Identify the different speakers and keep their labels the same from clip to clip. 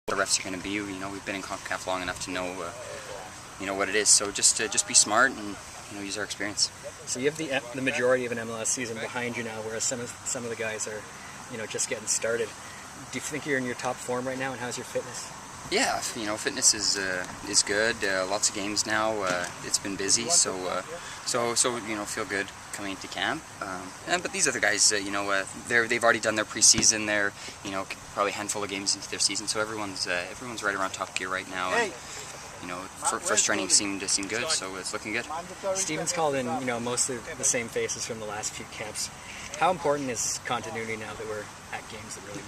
Speaker 1: the refs are going to be. You know, we've been in CONCACAF long enough to know, you know what it is. So just be smart and use our experience.
Speaker 2: So you have the majority of an MLS season behind you now, whereas some of the guys are, just getting started. Do you think you're in your top form right now, and how's your fitness?
Speaker 1: Yeah, fitness is good. Lots of games now. It's been busy, so feel good coming into camp. But these other guys, they've already done their preseason. They're probably a handful of games into their season, so everyone's right around top gear right now. And, first training seemed good, so it's looking good.
Speaker 2: Steven's called in, mostly the same faces from the last few camps. How important is continuity now that we're at games that really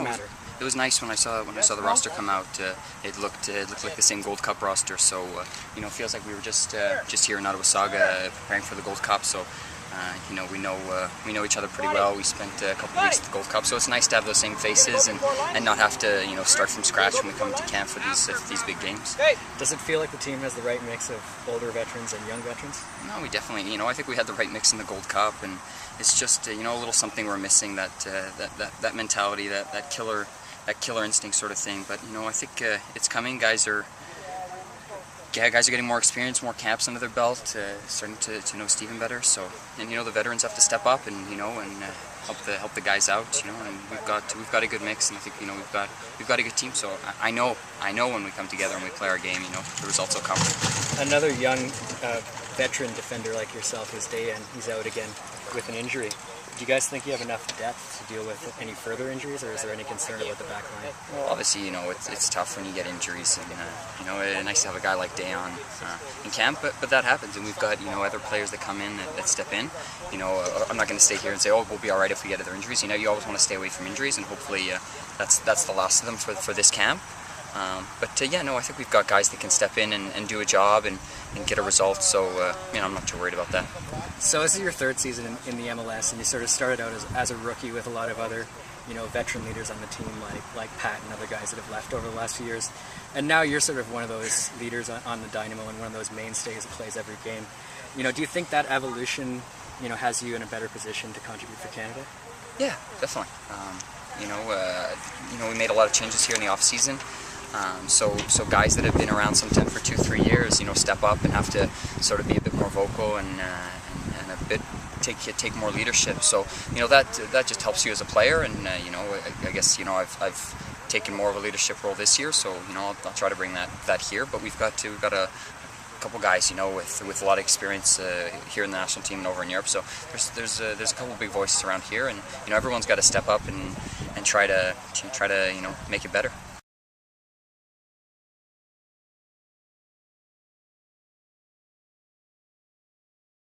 Speaker 2: matter?
Speaker 1: It was nice when I saw the roster come out. It looked like the same Gold Cup roster. So it feels like we were just here in Ottawa preparing for the Gold Cup. So we know each other pretty well. We spent a couple of weeks at the Gold Cup, so it's nice to have those same faces and not have to start from scratch when we come into camp for these big games.
Speaker 2: Does it feel like the team has the right mix of older veterans and young veterans?
Speaker 1: No, we definitely. I think we had the right mix in the Gold Cup, and it's just a little something we're missing, that mentality, that killer instinct sort of thing. But I think it's coming. Guys are getting more experience, more camps under their belt, starting to know Steven better. So, and the veterans have to step up and help the guys out. And we've got a good mix, and I think we've got a good team. So I know when we come together and we play our game, the results will come.
Speaker 2: Another young veteran defender like yourself is Dayan. He's out again with an injury. Do you guys think you have enough depth to deal with any further injuries, or is there any concern about the back line?
Speaker 1: Well, obviously, it's tough when you get injuries, and it's nice to have a guy like Dayan in camp, but that happens, and we've got other players that come in that step in. I'm not going to stay here and say, oh, we'll be all right if we get other injuries. You always want to stay away from injuries, and hopefully that's the last of them for this camp. I think we've got guys that can step in and do a job and get a result, so I'm not too worried about that.
Speaker 2: So this is your third season in the MLS, and you sort of started out as a rookie with a lot of other veteran leaders on the team like Pat and other guys that have left over the last few years, and now you're sort of one of those leaders on the Dynamo and one of those mainstays that plays every game. Do you think that evolution has you in a better position to contribute for Canada?
Speaker 1: Yeah, definitely. We made a lot of changes here in the off season. So guys that have been around sometime for 2-3 years, step up and have to sort of be a bit more vocal and a bit take more leadership. So that just helps you as a player, and I guess I've taken more of a leadership role this year. So I'll try to bring that here. But we've got a couple guys with a lot of experience here in the national team and over in Europe. So there's a couple of big voices around here, and everyone's got to step up and try to make it better.